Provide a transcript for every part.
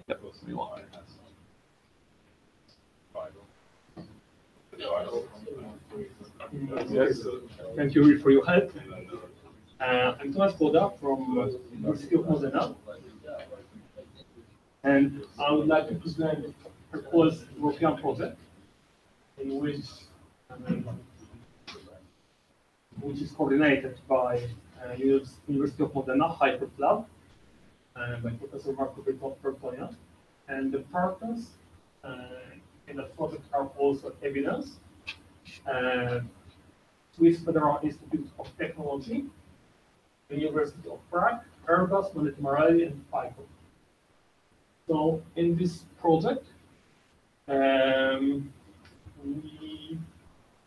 Yes, thank you for your help. I'm Tomasz Kloda from University of Modena, and I would like to present HERCULES European project, in which is coordinated by University of Modena Hyper Lab by Professor Marco Bertonia, and the partners in that project are also evidence. Swiss Federal Institute of Technology, the University of Prague, Airbus, Modena, and FICO. So in this project, we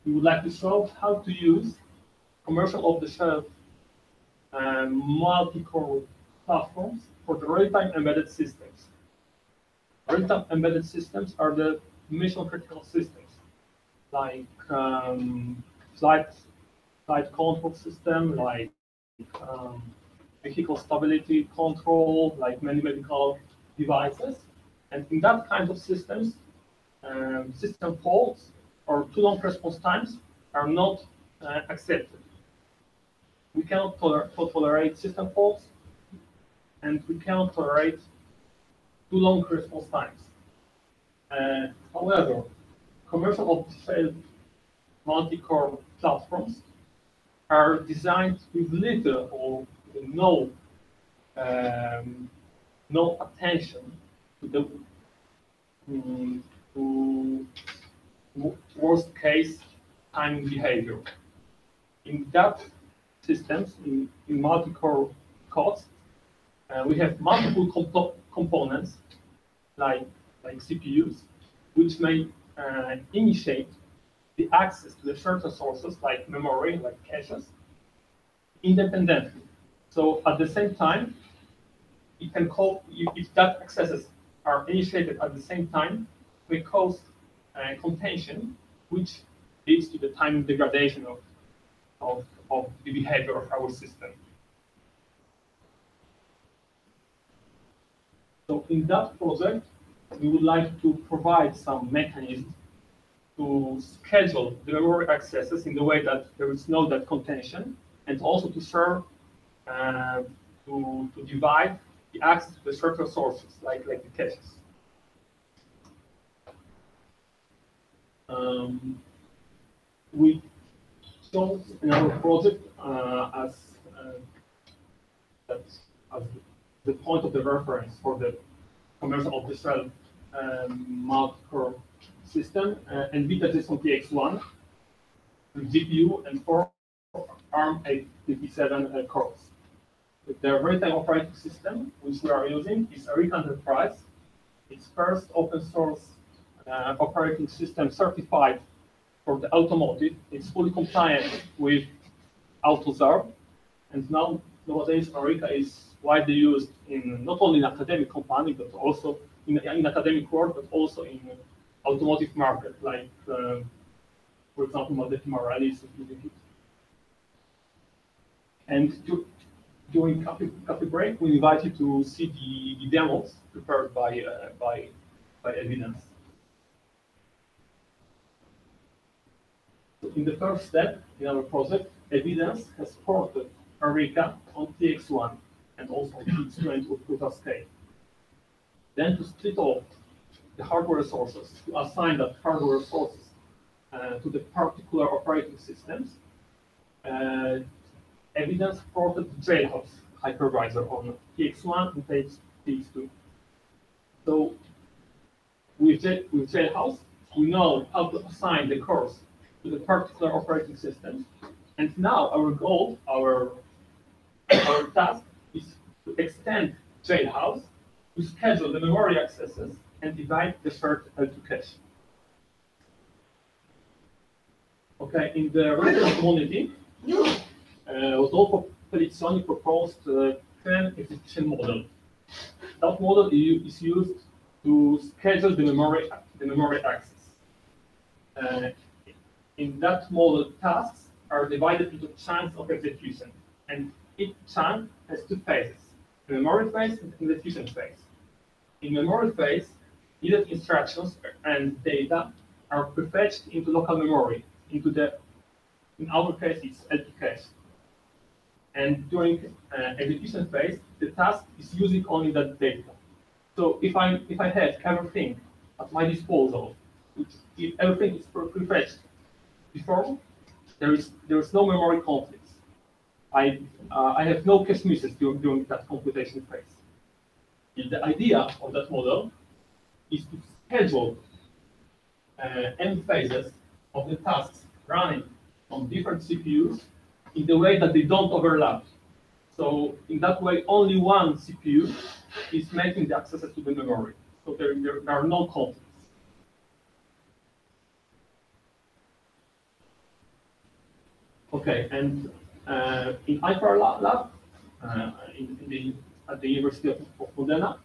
would like to show how to use commercial off-the-shelf multi-core platforms for the real-time embedded systems. Real-time embedded systems are the mission-critical systems, like flight control system, like vehicle stability control, like many medical devices. And in that kind of systems, system faults or too long response times are not accepted. We cannot tolerate system faults, and we cannot tolerate too long response times. However, commercial off-the-shelf multi-core platforms are designed with little or no attention to the worst case time behavior. In that systems, in multi-core codes, we have multiple components like CPUs, which may initiate the access to the shared resources like memory, like caches, independently. So at the same time, it can cause, if that accesses are initiated at the same time, we cause contention, which leads to the time degradation of the behavior of our system. So in that project, we would like to provide some mechanisms to schedule the memory accesses in the way that there is no that contention, and also to serve to divide the access to the shared resources like the caches. We chose in our project as the point of the reference for the commercial off-the-shelf multi-core system, NVIDIA JSON TX1 GPU and 4 ARM-857 cores. The real-time operating system which we are using is Arika Enterprise. It's first open source operating system certified for the automotive. It's fully compliant with AutoZAR, and nowadays Arika is widely used in not only in academic company, but also in academic world, but also in automotive market, like for example, Modena is using it. And during coffee break, we invite you to see the demos prepared by Evidence. So in the first step in our project, Evidence has ported Arika on TX1 and also on TX2 and Kloda scale. Then to split off the hardware resources, to assign that hardware resources to the particular operating systems, Evidence ported the jailhouse hypervisor on TX1 and TX2. So with jailhouse, we know how to assign the cores to the particular operating system. And now our goal, our task is to extend jailhouse to schedule the memory accesses and divide the shared L2 cache. Okay, in the reference community, Rodolfo Pellizzoni proposed the PREM execution model. That model is used to schedule the memory access. In that model, tasks are divided into chunks of execution, and each chunk has two phases: the memory phase and the execution phase. in memory phase, needed instructions and data are prefetched into local memory, into the, in our case, it's LP cache. And during execution phase, the task is using only that data. So if I have everything at my disposal, if everything is prefetched before, there is no memory conflicts. I have no cache misses during that computation phase. And the idea of that model is to schedule end phases of the tasks running on different CPUs in the way that they don't overlap. So in that way, only one CPU is making the access to the memory. So there are no conflicts. Okay, and in IFR lab, at the University of Modena,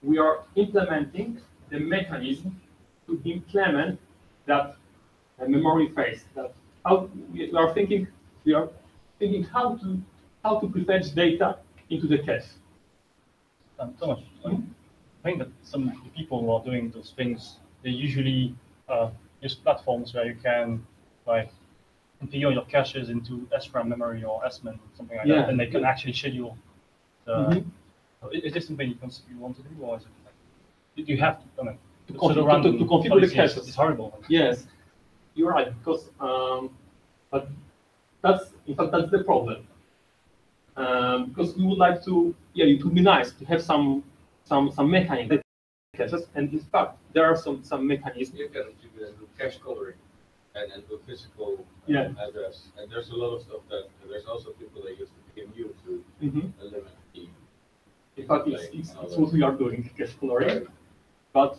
we are implementing the mechanism to implement that memory phase. That how we are thinking how to prefetch data into the cache. Tomasz, I think that some people who are doing those things, they usually use platforms where you can like configure your caches into SRAM memory or SMIN, something like that, and they can actually schedule the. Is this something you want to do, or is it like, you have to? I mean, to configure the caches. It's horrible. Yes, you're right, because but that's in fact that's the problem. Because we would like to, it would be nice to have some mechanism caches, and in fact there are some mechanisms. You can do cache coloring and do physical address, and there's a lot of stuff that there's also people that use the PMU to eliminate the. In fact, it's what we are doing, cache coloring. Right. But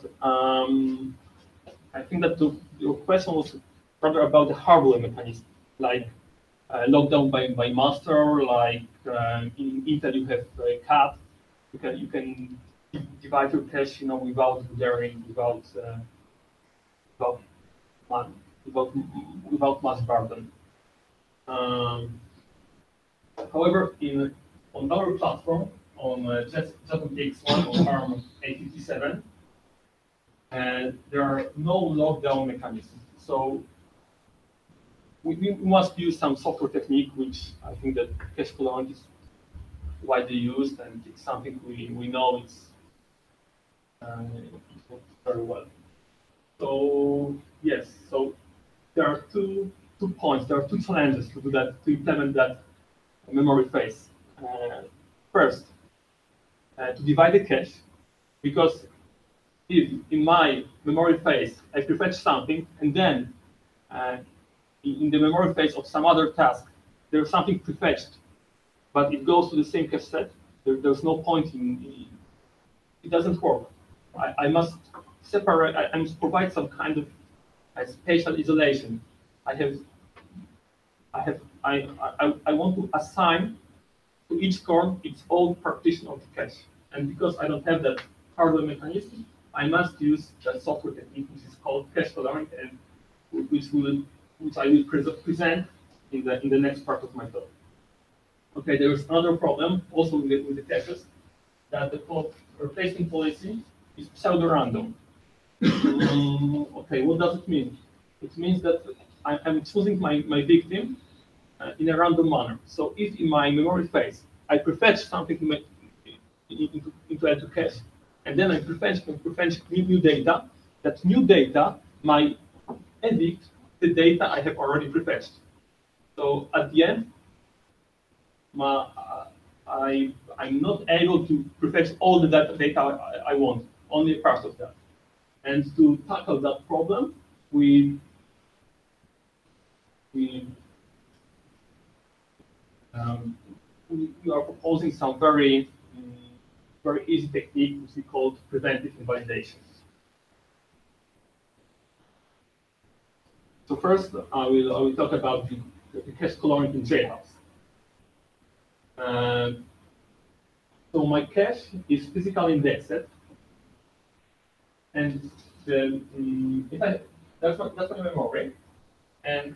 I think that your question was rather about the hardware mechanism, like lockdown by master, like in Intel you have CAT. You can divide your cache, without blurring, without much burden. However, on our platform, on X1 or ARM 857, there are no lockdown mechanisms. So we must use some software technique, which I think that cache coloring is widely used, and it's something we know it's works very well. So yes, so there are two points. There are two challenges to do that, to implement that memory phase. First, to divide the cache, because if in my memory phase I prefetch something, and then in the memory phase of some other task there's something prefetched, but it goes to the same cache set, there's no point in it doesn't work. I must separate. I must provide some kind of spatial isolation. I want to assign to each core its own partition of the cache. And because I don't have that hardware mechanism, I must use that software technique, which is called cache coloring, and which I will present in the next part of my talk. Okay, there is another problem also with the caches, that the replacement policy is pseudo-random. Okay, what does it mean? It means that I'm choosing my victim in a random manner. So if in my memory phase I prefetch something into L2 cache, and then I prefetch new data, that new data might evict the data I have already prefetched. So at the end, I'm not able to prefetch all the data I want, only a part of that. And to tackle that problem, we are proposing some very easy technique, which we call preventive invalidation. So first, I will talk about the cache coloring in JHouse. So my cache is physically indexed, and that's my memory, and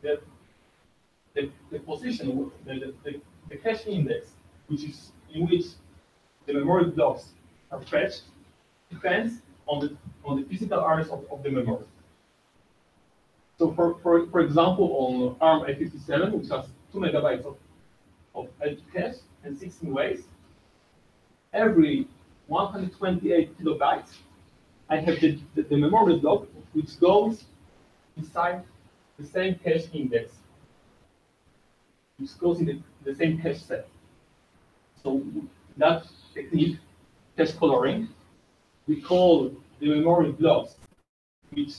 the position, the cache index, in which the memory blocks are fetched depends on the physical address of the memory. So for example, on ARM A57, which has 2 megabytes of edge cache and 16 ways, every 128 kilobytes, I have the memory block which goes inside the same cache index, which goes in the same cache set. So that technique, cache coloring, we call the memory blocks which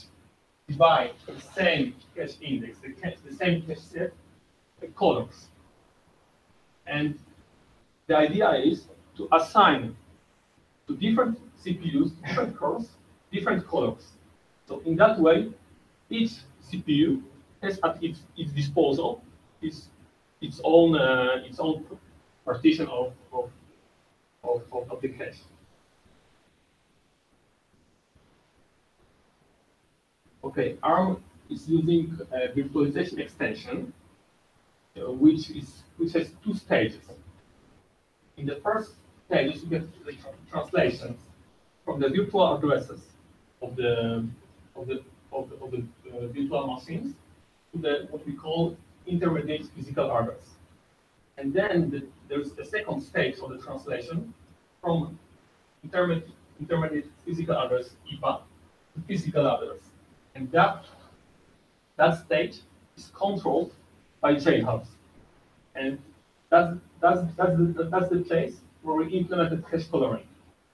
divide the same cache index, the same cache set, colors. And the idea is to assign to different CPUs, different cores, different colors. So in that way, each CPU has at its disposal its own partition of the cache. Okay, ARM is using a virtualization extension, which has 2 stages. In the first stage, you get the translations from the virtual addresses of the virtual machines to what we call intermediate physical address. And then there's a second stage of the translation from intermediate physical address (IPA) to physical address. And that stage is controlled by jailhouse. And that's the place where we implemented cache coloring.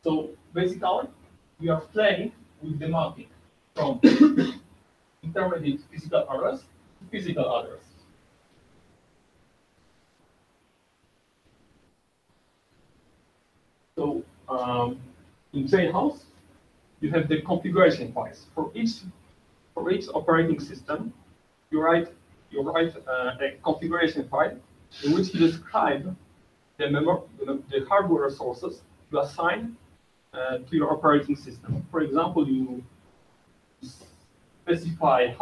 So basically, we are playing with the mapping from intermediate physical address to physical address. So in jailhouse, you have the configuration files for each operating system. You write a configuration file in which you describe the hardware resources you assign to your operating system. For example, you specify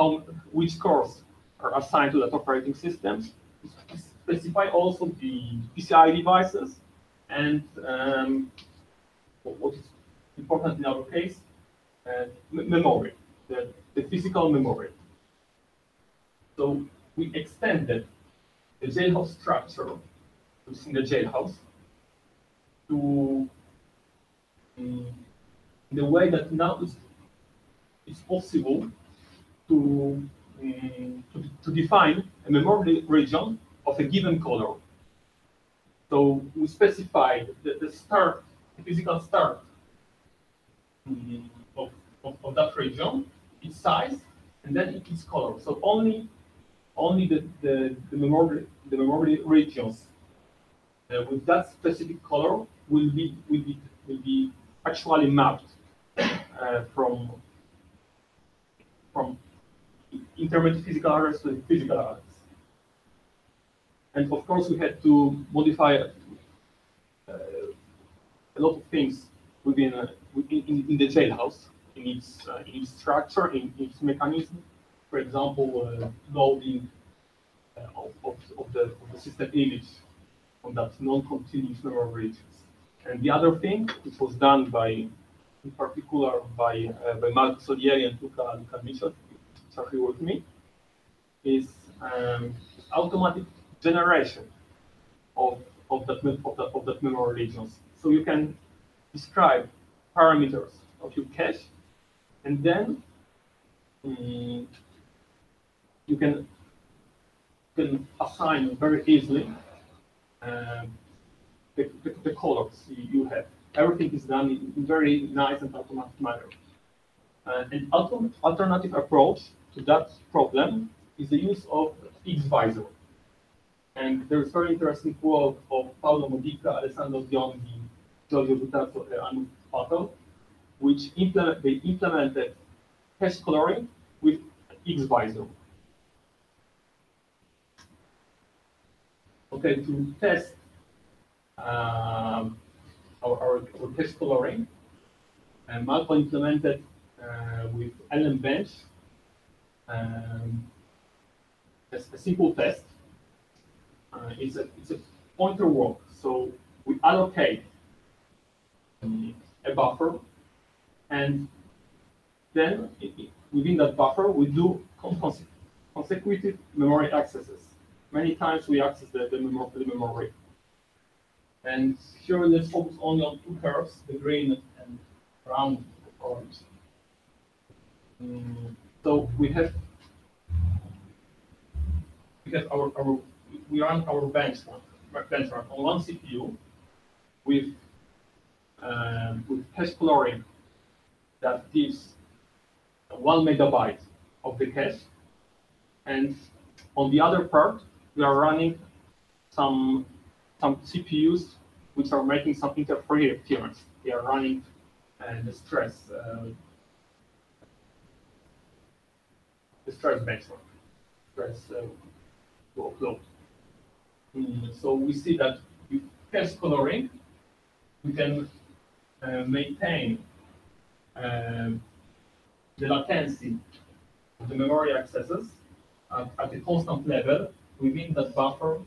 which cores are assigned to that operating system. You specify also the PCI devices and what is important in our case, memory, the physical memory. So we extended the jailhouse structure, which is in the jailhouse, to in the way that now it's possible to define a memory region of a given color. So we specified the physical start of that region, its size, and then its color. So only the memory regions with that specific color will be actually mapped from intermediate physical address to physical address. And of course, we had to modify a lot of things in the jailhouse, in its structure, in its mechanism. For example, loading of the system image on that non-continuous memory regions. And the other thing, which was done in particular by Mark Solieri and Luca Mitchell, which are here with me, is automatic generation of that memory regions. So you can describe parameters of your cache, and then you can assign very easily the colors you have. Everything is done in very nice and automatic manner. An alternative approach to that problem is the use of HERCULES. And there's a very interesting quote of Paolo Modica, Alessandro Biondi, Giorgio Buttato, and Anu Patel, which they implemented cache coloring with HERCULES. Okay, to test our cache coloring, Malcolm implemented with LMBench a simple test. It's a pointer walk. So we allocate a buffer, and then within that buffer we do consecutive memory accesses. Many times we access the memory. And here let's focus only on two curves, the green and brown orange. So we run our benchmark on one CPU with cache coloring that gives 1 megabyte of the cache, and on the other part we are running some CPUs which are making some interference. They are running the stress benchmark, stress workload. So we see that with cache coloring, we can maintain the latency of the memory accesses at a constant level within that buffer.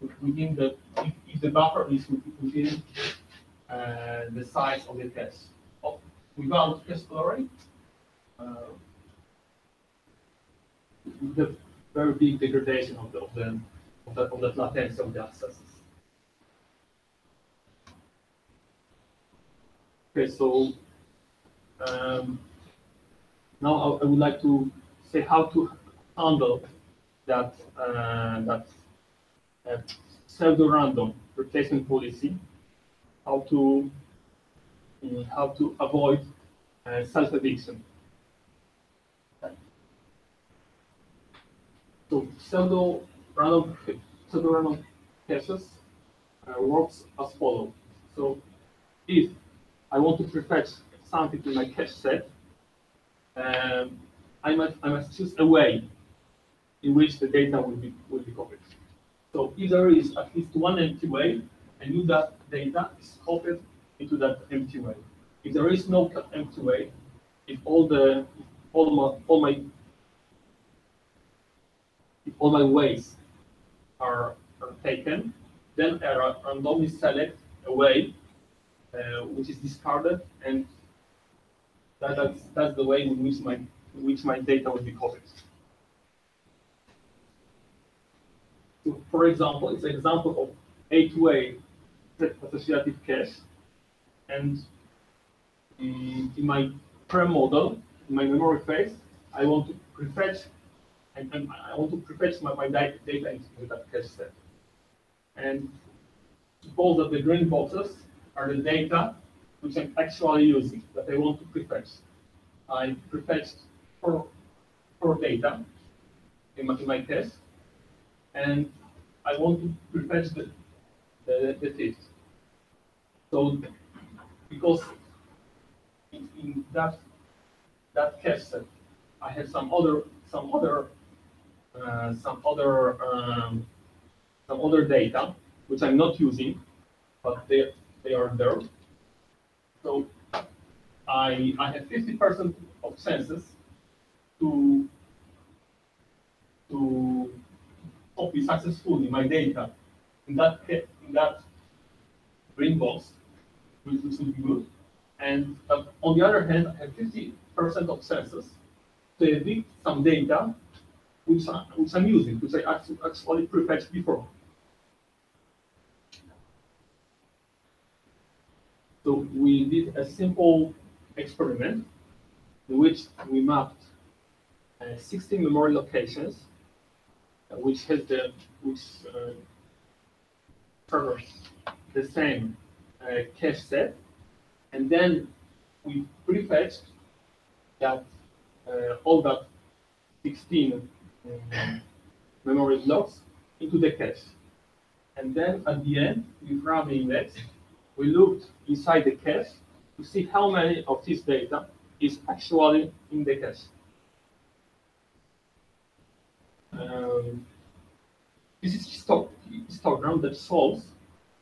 If the buffer is within the size of the cache. Without cache coloring, the very big degradation of that latency of the accesses. Okay, so now I would like to say how to handle that pseudo-random replacement policy, how to avoid self-eviction. So pseudo-random caches works as follows. So if I want to prefetch something to my cache set, I must choose a way in which the data will be copied. So if there is at least one empty way, I knew that data is copied into that empty way. If there is no empty way, if all my ways are taken, then I randomly select a way which is discarded, and that's the way in which my data will be copied. So, for example, it's an example of 8-way associative cache, and in my PREM model, in my memory phase, I want to prefetch my data into that cache set. And suppose that the green boxes are the data which I'm actually using, that I want to prefetch. I prefetched four data in my cache, and I want to prefetch the fifth. So, because in that cache set, I have some other data which I'm not using, but they are there. So I have 50% of chances to copy successfully my data in that green box, which would be good. And on the other hand, I have 50% of chances to evict some data which I'm using, which I actually prefetched before. So we did a simple experiment in which we mapped 16 memory locations, which covers the same cache set, and then we prefetched that all that 16 memory blocks into the cache. And then at the end, with RAM index, we looked inside the cache to see how many of this data is actually in the cache. This is histogram that shows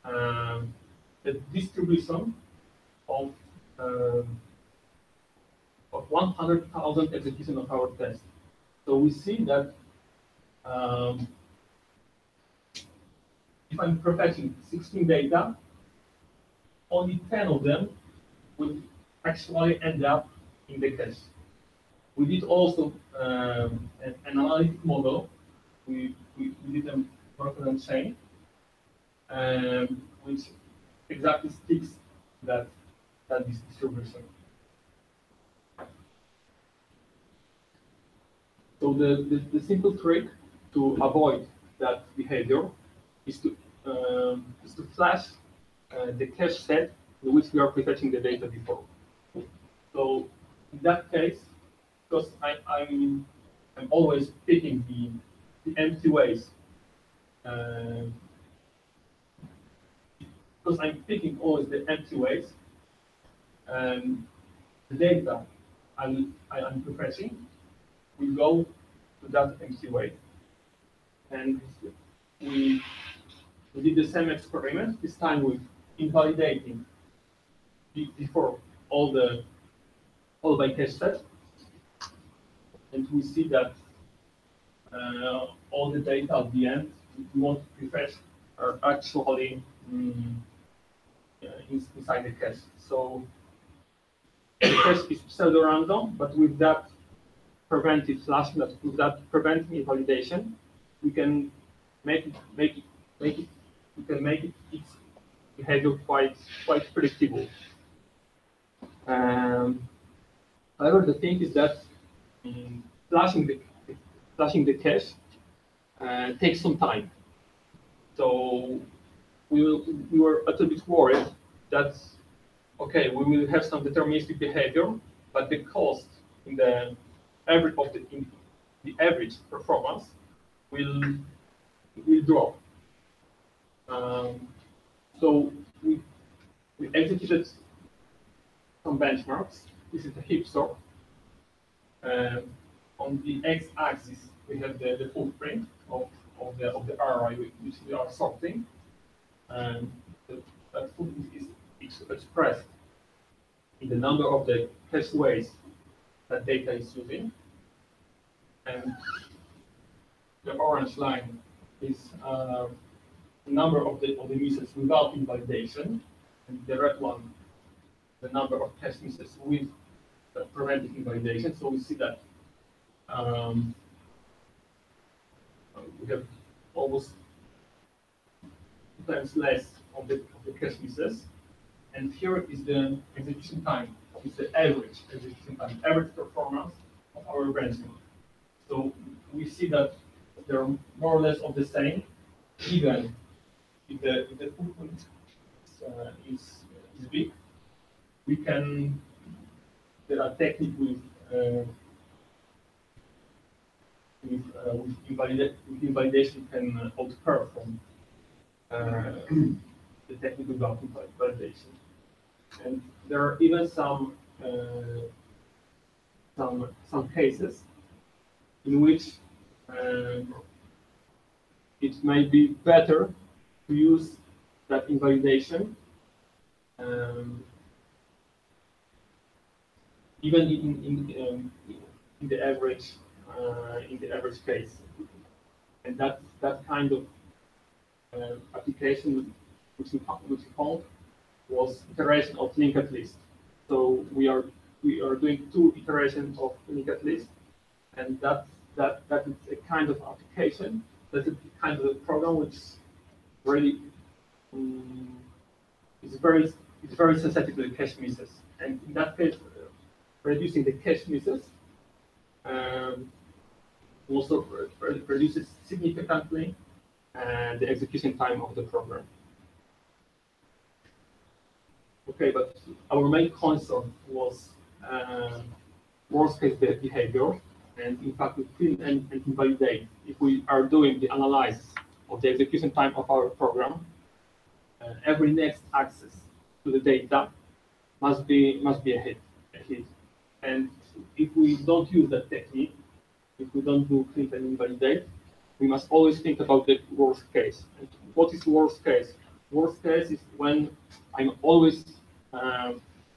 the distribution of 100,000 execution of our test. So we see that if I'm prefetching 16 data, only 10 of them will actually end up in the cache. We did also an analytic model. We did a concurrent chain, which exactly sticks that this distribution. So the simple trick to avoid that behavior is to flash the cache set in which we are prefetching the data before. So in that case, because I'm always picking the empty ways, because I'm picking always the empty ways, the data I'm prefetching will go to that empty way. And we did the same experiment, this time with invalidating before all by cache set. And we see that all the data at the end we want to prefetch are actually inside the cache. So the cache is pseudo-random, but with that preventive flashing, with that preventive invalidation, we can make its behavior quite predictable. However, the thing is that flashing the cache takes some time. So we were a little bit worried that okay, we will have some deterministic behavior, but the cost in the average performance will drop. So we executed some benchmarks. This is the heap sort. On the x-axis, we have the footprint of the array which we are sorting. And that footprint is expressed in the number of the cache ways that data is using. And the orange line is the number of the misses without invalidation, and the red one, the number of cache misses with preventive invalidation. So we see that we have almost 2 times less of the cache misses. And here is the execution time. It's the average execution time, average performance of our benchmark. So we see that they're more or less of the same, even if the footprint is big. We can, there are techniques with invalidation can outperform the technique without validation. And there are even some cases in which it may be better to use that invalidation even in the average case. And that kind of application which we called was iteration of linked list. So we are doing 2 iterations of linked list, and that is a kind of application. That's a kind of a program which really is very sensitive to the cache misses. And in that case, reducing the cache misses also reduces significantly the execution time of the program. Okay, but our main concern was worst case behavior, and in fact we clean and invalidate. If we are doing the analysis of the execution time of our program, every next access to the data must be a hit. And if we don't use that technique, if we don't do clean and invalidate, we must always think about the worst case. And what is worst case? Worst case is when I'm always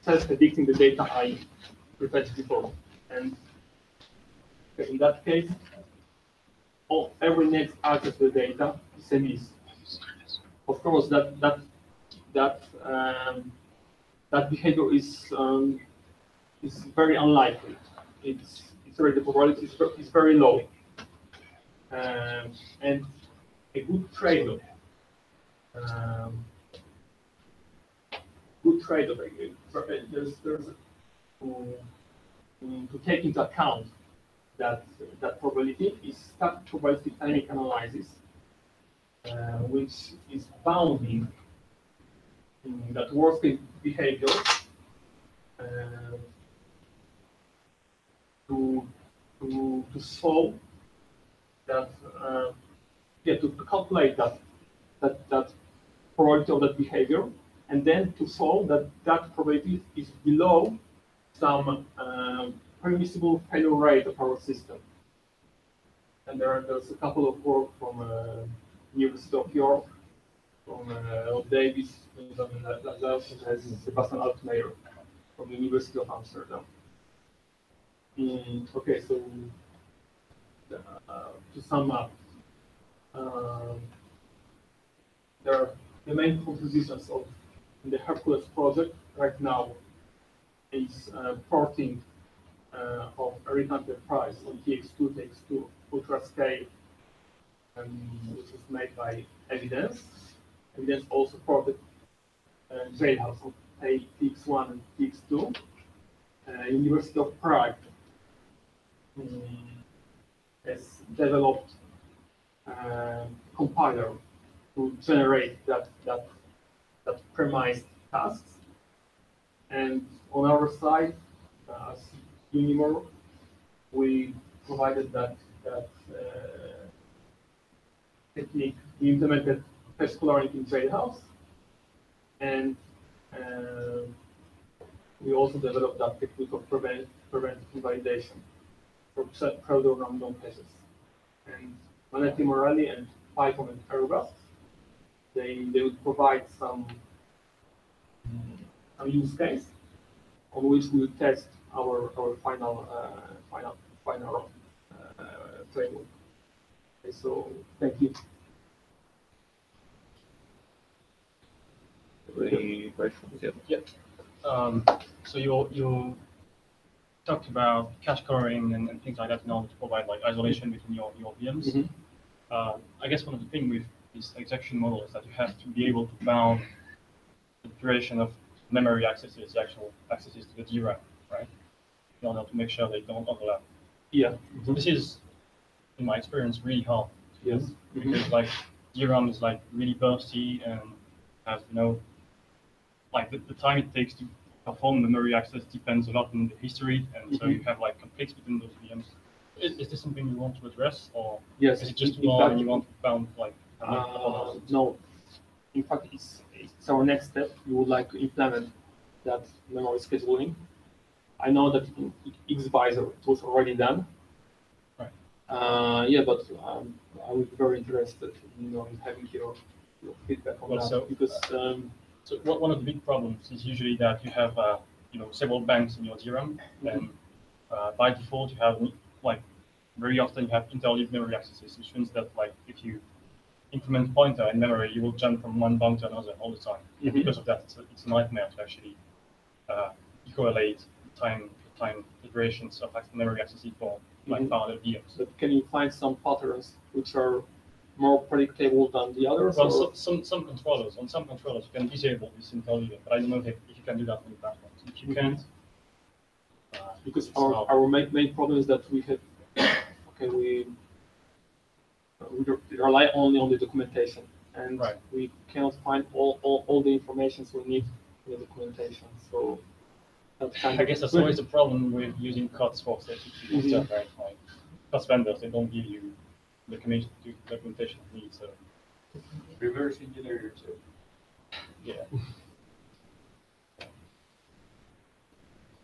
self-predicting the data I prefetched before. And in that case, every next access to the data is a miss. Of course, that that behavior is very unlikely. The probability is very low, and a good trade-off. There's to take into account that probability is static probabilistic dynamic analysis, which is bounding that worst case behavior to solve that, to calculate that probability of that behavior, and then to solve that probability is below some permissible failure rate of our system. And there's a couple of work from University of York, from Davis, as Sebastian Altmaier from the University of Amsterdam. Okay, so to sum up, there are the main propositions of the HERCULES project right now is porting of a real-time price on TX2 ultra scale, which is made by Evidence. Evidence also ported Jailhouse on TX1 and TX2. University of Prague has developed a compiler to generate that premised tasks. And on our side, as Unimore, we provided that technique. We implemented test coloring in Jailhouse, and we also developed that technique of preventive invalidation for pseudo-random hashes. And Manetti Morelli and Python and Aruba, they would provide some use case on which we will test our final framework. Okay, so thank you. Any questions? Yeah. So you talked about cache coloring and things like that in order to provide like isolation between your VMs. Mm-hmm. I guess one of the things with this execution model is that you have to be able to bound the duration of memory accesses, the actual accesses to the DRAM, right? In order to make sure they don't overlap. Yeah. So this is, in my experience, really hard. Yes. Because like DRAM is like really bursty and has like the time it takes to perform memory access depends a lot on the history, and so you have like conflicts between those VMs. Is this something you want to address, or yes, is it just more you want to bound like? No, in fact, it's our next step. We would like to implement that memory scheduling. I know that in HERCULES it was already done. Right. Yeah, but I would be very interested in having your feedback on that, because. So one of the big problems is usually that you have several banks in your DRAM, and by default you have like very often you have interleaved memory accesses, which means that like if you increment pointer in memory, you will jump from one bank to another all the time. And because of that, it's a nightmare to actually correlate time iterations of memory accesses for like parallel VMs. But can you find some patterns which are more predictable than the others? Well, some controllers, on some controllers you can disable this interleaving, but I don't know if you can do that on the platforms. If you can't, because our main problem is that we have we rely only on the documentation, and we cannot find all the information we need in the documentation. So I guess that's always the problem with using COTS for statistical stuff, right? Like COTS vendors, they don't give you the documentation needs. So reverse engineer yourself. Yeah.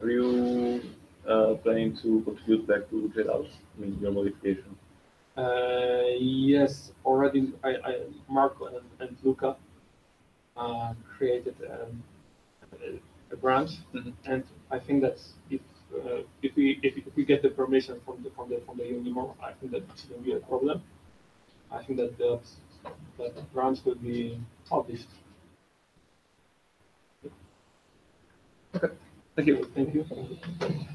Are you planning to contribute back to Jailhouse? I mean, your modification. Yes, already. Marco and Luca created a branch, and I think that if we get the permission from the Unimore, I think that shouldn't be a problem. I think that that branch will be published. Thank you. Thank you.